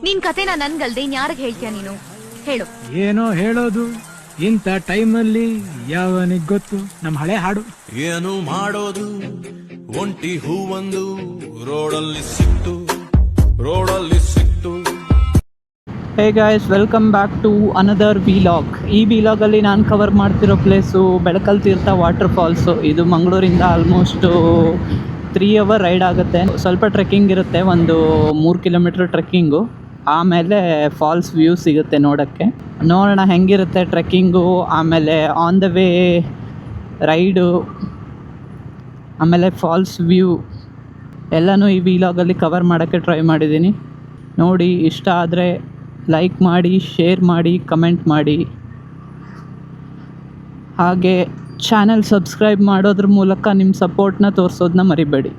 ನಿನ್ ಕತೆನ ನನ್ಗಲ್ದೆ ಇನ್ಯಾರಿಗೆ ಹೇಳ್ತೀಯ ನೀನು? ಹೇಳು. ಏನೋ ಹೇಳೋದು ಇಂಥ ಟೈಮಲ್ಲಿ ಯಾವನಿಗ್ ಗೊತ್ತು? ನಮ್ಮ ಹಳೆ ಹಾಡು. ಏನು ಮಾಡೋದು ಒಂಟಿ ಹೂವೊಂದು ರೋಡಲ್ಲಿ ಸಿಕ್ತು. Hey guys, welcome back to another vlog. ಈ ವಿಲಾಗಲ್ಲಿ ನಾನು ಕವರ್ ಮಾಡ್ತಿರೋ place Belakal Theertha waterfalls. ಇದು ಮಂಗಳೂರಿಂದ ಆಲ್ಮೋಸ್ಟು 3 ಅವರ್ ರೈಡ್ ಆಗುತ್ತೆ. ಸ್ವಲ್ಪ ಟ್ರೆಕ್ಕಿಂಗ್ ಇರುತ್ತೆ, ಒಂದು 3 ಕಿಲೋಮೀಟ್ರ್ ಟ್ರೆಕ್ಕಿಂಗು. ಆಮೇಲೆ ಫಾಲ್ಸ್ ವ್ಯೂ ಸಿಗುತ್ತೆ ನೋಡೋಕ್ಕೆ. ನೋಡೋಣ ಹೆಂಗಿರುತ್ತೆ ಟ್ರೆಕ್ಕಿಂಗು, ಆಮೇಲೆ ಆನ್ ದ ವೇ ರೈಡು, ಆಮೇಲೆ ಫಾಲ್ಸ್ ವ್ಯೂ ಎಲ್ಲನೂ ಈ ವಿಲಾಗಲ್ಲಿ ಕವರ್ ಮಾಡೋಕ್ಕೆ ಟ್ರೈ ಮಾಡಿದ್ದೀನಿ. ನೋಡಿ, ಇಷ್ಟ ಆದರೆ ಲೈಕ್ ಮಾಡಿ, ಶೇರ್ ಮಾಡಿ, ಕಮೆಂಟ್ ಮಾಡಿ. ಹಾಗೆ ಚಾನಲ್ ಸಬ್ಸ್ಕ್ರೈಬ್ ಮಾಡೋದ್ರ ಮೂಲಕ ನಿಮ್ಮ ಸಪೋರ್ಟ್ನ ತೋರಿಸೋದನ್ನ ಮರಿಬೇಡಿ.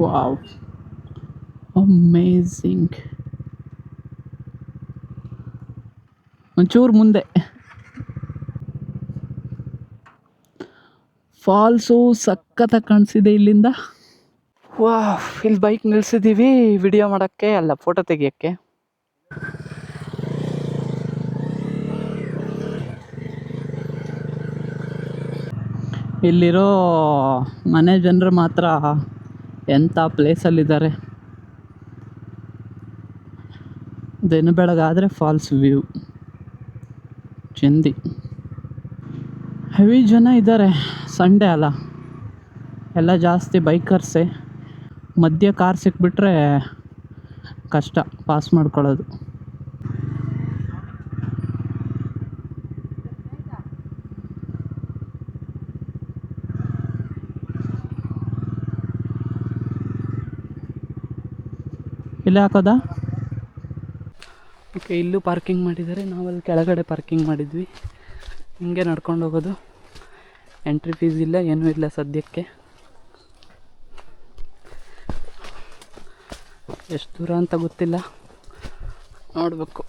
Wow, amazing. ಒಂಚೂರು ಮುಂದೆ ಫಾಲ್ಸು ಸಖತ್ತಾಗಿ ಕಾಣಿಸಿದೆ ಇಲ್ಲಿಂದ. ವಾವ್, ಇಲ್ಲಿ ಬೈಕ್ ನಿಲ್ಸಿದ್ದೀವಿ ವಿಡಿಯೋ ಮಾಡೋಕ್ಕೆ, ಅಲ್ಲ ಫೋಟೋ ತೆಗಿಯೋಕ್ಕೆ. ಇಲ್ಲಿರೋ ಮನೆ ಜನರು ಮಾತ್ರ ಎಂಥ ಪ್ಲೇಸಲ್ಲಿದ್ದಾರೆ. ದಿನ ಬೆಳಗಾದರೆ ಫಾಲ್ಸ್ ವ್ಯೂ ಚಂದಿ. ಹೆವಿ ಜನ ಇದ್ದಾರೆ, ಸಂಡೇ ಅಲ್ಲ, ಎಲ್ಲ ಜಾಸ್ತಿ ಬೈಕರ್ಸೇ. ಮಧ್ಯ ಕಾರ್ ಸಿಕ್ಬಿಟ್ರೆ ಕಷ್ಟ ಪಾಸ್ ಮಾಡ್ಕೊಳ್ಳೋದು. ಇಲ್ಲೇ ಹಾಕೋದಾ? ಓಕೆ, ಇಲ್ಲೂ ಪಾರ್ಕಿಂಗ್ ಮಾಡಿದ್ದಾರೆ. ನಾವಲ್ಲಿ ಕೆಳಗಡೆ ಪಾರ್ಕಿಂಗ್ ಮಾಡಿದ್ವಿ. ಹಿಂಗೆ ನಡ್ಕೊಂಡು ಹೋಗೋದು. ಎಂಟ್ರಿ ಫೀಸ್ ಇಲ್ಲ, ಏನೂ ಇಲ್ಲ ಸದ್ಯಕ್ಕೆ. ಎಷ್ಟು ದೂರ ಅಂತ ಗೊತ್ತಿಲ್ಲ, ನೋಡಬೇಕು.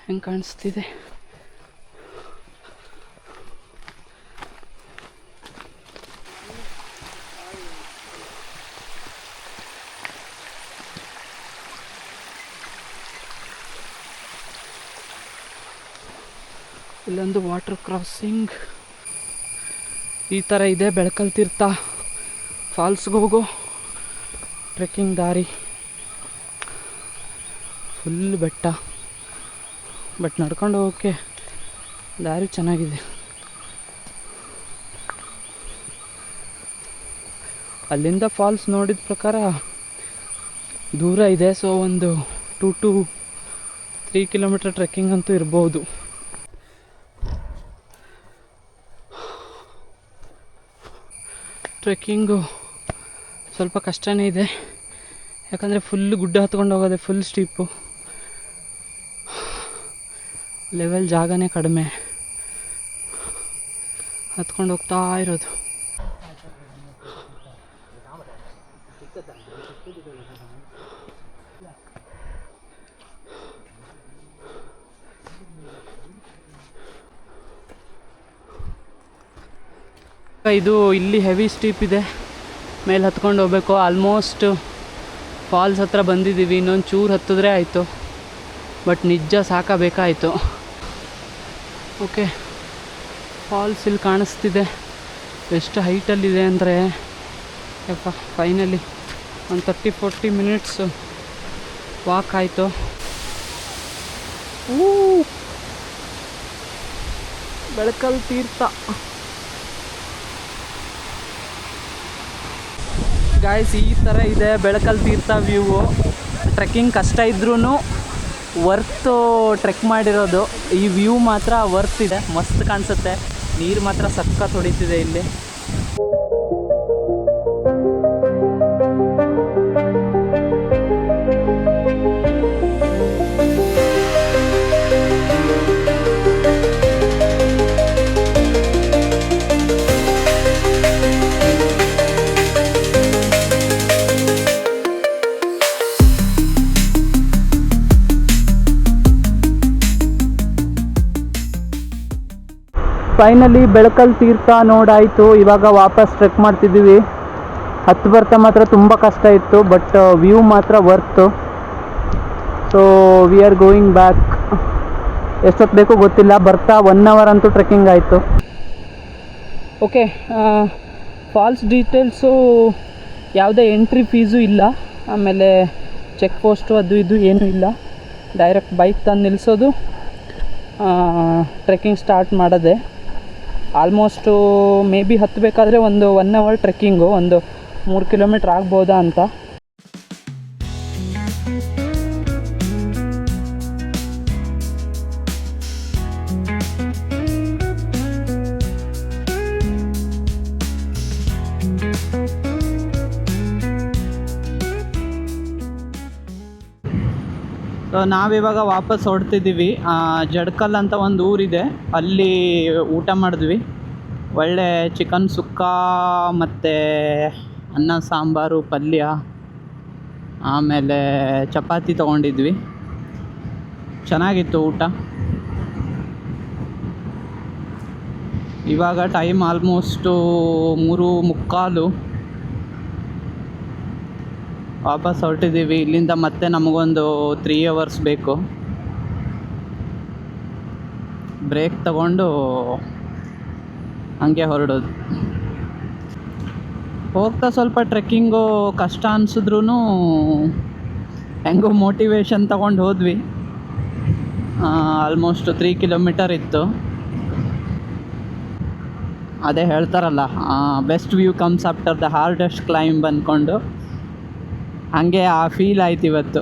ಹೆಂಗೆ ಕಾಣಿಸ್ತಿದೆ? ಇಲ್ಲೊಂದು ವಾಟರ್ ಕ್ರಾಸಿಂಗ್ ಈ ಥರ ಇದೆ. ಬೆಳಕಲ್ ತೀರ್ಥ ಫಾಲ್ಸ್ಗೆ ಹೋಗೋ ಟ್ರೆಕ್ಕಿಂಗ್ ದಾರಿ. ಫುಲ್ ಬೆಟ್ಟ, ಬಟ್ ನಡ್ಕೊಂಡು ಹೋಗೋಕ್ಕೆ ದಾರಿ ಚೆನ್ನಾಗಿದೆ. ಅಲ್ಲಿಂದ ಫಾಲ್ಸ್ ನೋಡಿದ ಪ್ರಕಾರ ದೂರ ಇದೆ. ಸೊ ಒಂದು 2 to 3 ಕಿಲೋಮೀಟರ್ ಟ್ರೆಕ್ಕಿಂಗ್ ಅಂತೂ ಇರ್ಬೋದು. ಟ್ರೆಕ್ಕಿಂಗು ಸ್ವಲ್ಪ ಕಷ್ಟನೇ ಇದೆ, ಯಾಕಂದರೆ ಫುಲ್ಲು ಗುಡ್ಡ ಹತ್ಕೊಂಡು ಹೋಗೋದೆ, ಫುಲ್ ಸ್ಟೀಪು. ಲೆವೆಲ್ ಜಾಗನೇ ಕಡಿಮೆ, ಹತ್ಕೊಂಡು ಹೋಗ್ತಾ ಇರೋದು. ಇದು ಇಲ್ಲಿ ಹೆವಿ ಸ್ಟೀಪ್ ಇದೆ, ಮೇಲೆ ಹತ್ಕೊಂಡು ಹೋಗ್ಬೇಕು. ಆಲ್ಮೋಸ್ಟ್ ಫಾಲ್ಸ್ ಹತ್ರ ಬಂದಿದ್ದೀವಿ, ಇನ್ನೊಂದು ಚೂರು ಹತ್ತಿದ್ರೆ ಆಯಿತು. ಬಟ್ ನಿಜ ಸಾಕಬೇಕಾಯಿತು. ಓಕೆ, ಫಾಲ್ಸ್ ಇಲ್ಲಿ ಕಾಣಿಸ್ತಿದೆ. ಎಷ್ಟು ಹೈಟಲ್ಲಿದೆ ಅಂದರೆ ಯಪ್ಪ, ಫೈನಲಿ ಒಂದು 30-40 ಮಿನಿಟ್ಸು ವಾಕ್ ಆಯಿತು. ಬೆಳಕಲ್ ತೀರ್ಥ ಗಾಯ್ಸ್, ಈ ಥರ ಇದೆ ಬೆಳಕಲ್ ತೀರ್ಥ ವ್ಯೂವು. ಟ್ರೆಕ್ಕಿಂಗ್ ಕಷ್ಟ ಇದ್ರೂ ವರ್ತು ಟ್ರೆಕ್ ಮಾಡಿರೋದು. ಈ ವ್ಯೂ ಮಾತ್ರ ವರ್ತ್ ಇದೆ, ಮಸ್ತ್ ಕಾಣಿಸುತ್ತೆ. ನೀರು ಮಾತ್ರ ಸಖತ್ ಹೊಡಿತಿದೆ ಇಲ್ಲಿ. ಫೈನಲಿ ಬೆಳಕಲ್ ತೀರ್ಥ ನೋಡಾಯಿತು. ಇವಾಗ ವಾಪಸ್ ಟ್ರೆಕ್ ಮಾಡ್ತಿದ್ದೀವಿ. ಹತ್ತು ಬರ್ತಾ ಮಾತ್ರ ತುಂಬ ಕಷ್ಟ ಇತ್ತು, ಬಟ್ ವ್ಯೂ ಮಾತ್ರ worth. So we are going back. ಎಷ್ಟೊತ್ತು ಬೇಕು ಗೊತ್ತಿಲ್ಲ, ಬರ್ತಾ 1 ಅವರ್ ಅಂತೂ ಟ್ರೆಕ್ಕಿಂಗ್ ಆಯಿತು. ಓಕೆ, ಫಾಲ್ಸ್ ಡೀಟೇಲ್ಸು ಯಾವುದೇ ಎಂಟ್ರಿ ಫೀಸು ಇಲ್ಲ, ಆಮೇಲೆ ಚೆಕ್ ಪೋಸ್ಟು ಅದು ಇದು ಏನೂ ಇಲ್ಲ. ಡೈರೆಕ್ಟ್ ಬೈಕ್ ತಂದು ನಿಲ್ಲಿಸೋದು, ಟ್ರೆಕ್ಕಿಂಗ್ ಸ್ಟಾರ್ಟ್ ಮಾಡೋದೆ. ಆಲ್ಮೋಸ್ಟು ಮೇ ಬಿ ಹತ್ತಬೇಕಾದ್ರೆ ಒಂದು 1 ಅವರ್ ಟ್ರೆಕ್ಕಿಂಗು, ಒಂದು 3 ಕಿಲೋಮೀಟ್ರ್ ಆಗ್ಬೋದಾ ಅಂತ. ಸೊ ನಾವಿವಾಗ ವಾಪಸ್ ಹೊರಡ್ತಿದ್ದೀವಿ. ಜಡ್ಕಲ್ ಅಂತ ಒಂದು ಊರಿದೆ, ಅಲ್ಲಿ ಊಟ ಮಾಡಿದ್ವಿ. ಒಳ್ಳೆ ಚಿಕನ್ ಸುಕ್ಕ ಮತ್ತು ಅನ್ನ ಸಾಂಬಾರು ಪಲ್ಯ, ಆಮೇಲೆ ಚಪಾತಿ ತೊಗೊಂಡಿದ್ವಿ. ಚೆನ್ನಾಗಿತ್ತು ಊಟ. ಇವಾಗ ಟೈಮ್ ಆಲ್ಮೋಸ್ಟು 3:45. ವಾಪಸ್ ಹೊರಟಿದ್ದೀವಿ. ಇಲ್ಲಿಂದ ಮತ್ತೆ ನಮಗೊಂದು 3 ಅವರ್ಸ್ ಬೇಕು. ಬ್ರೇಕ್ ತಗೊಂಡು ಹಂಗೆ ಹೊರಡೋದು. ಹೋಗ್ತಾ ಸ್ವಲ್ಪ ಟ್ರೆಕ್ಕಿಂಗು ಕಷ್ಟ ಅನಿಸಿದ್ರೂ ಹೆಂಗೋ ಮೋಟಿವೇಶನ್ ತಗೊಂಡು ಹೋದ್ವಿ. ಆಲ್ಮೋಸ್ಟ್ 3 ಕಿಲೋಮೀಟರ್ ಇತ್ತು. ಅದೇ ಹೇಳ್ತಾರಲ್ಲ, best view comes after the hardest climb ಅಂದ್ಕೊಂಡು, ಹಾಗೆ ಆ ಫೀಲ್ ಆಯ್ತು ಇವತ್ತು.